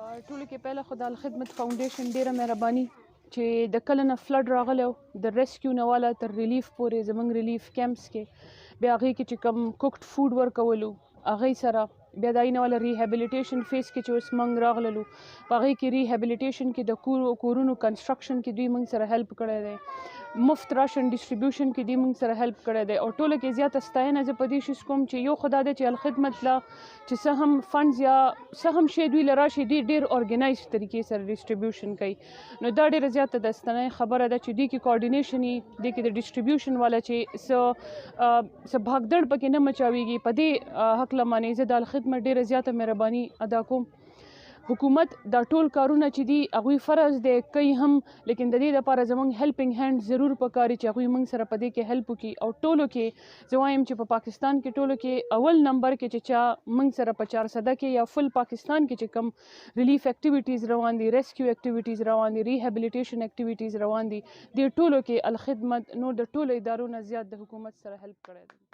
ټولو کې پهله خو د الخدمت فاونډیشن ډیره مهرباني چې د کله نه فلډ راغلی و د ریسکیو نه والا تر ریلیف پورې زموږ ریلیف کیمپس کې بیا هغې کې چې کوم کوکډ فوډ ورکولو هغې سره بیا د هغې نه والا ریهیبلیټیشن فیس کې چې اوس موږ راغللو په هغې کې ریهیبلیټیشن کې د کورونو کنسټرکشن کې دوی موږ سره هیلپ کړی دی مفت راشن ډسټریبیوشن کې دوی موږ سره هیلپ کړی دی او ټولو کې زیاته ستاینه زه په دې شي کوم چې یو خو دا دی چې الخدمت له چې څه هم فنډز یا څه هم شی دوی له راشي دوی ډېر ارګنایز طریقې سره ډسټریبیوشن کوي نو دا ډېره زیاته د ستنۍ خبره ده چې دوی کې کوارډینیشن وي دوی کې د ډسټریبیوشن والا چې څه بھاګدړ پکې نه مچاویږي په دې هکله باندې زه د الخدمت ډېره زیاته مهرباني ادا کوم حکومت دا ټول کارونه چې دي هغوی فرض دی کوي هم لیکن د دې لپاره زموږ هیلپینګ هینډ ضرور پکار چې هغوی موږ سره په دې کې هیلپ وکړي او ټولو کې زه وایم چې په پاکستان کې ټولو کې اول نمبر کې چې چا موږ سره په 400 کې یا فل پاکستان کې چې کوم ریلیف اکټیویټیز روان دي ریسکیو اکټیویټیز روان دي ریهیبلیټیشن اکټیویټیز روان دي د ټولو کې الخدمت نور د ټولو ادارو نه زیات د حکومت سره هیلپ کړی دی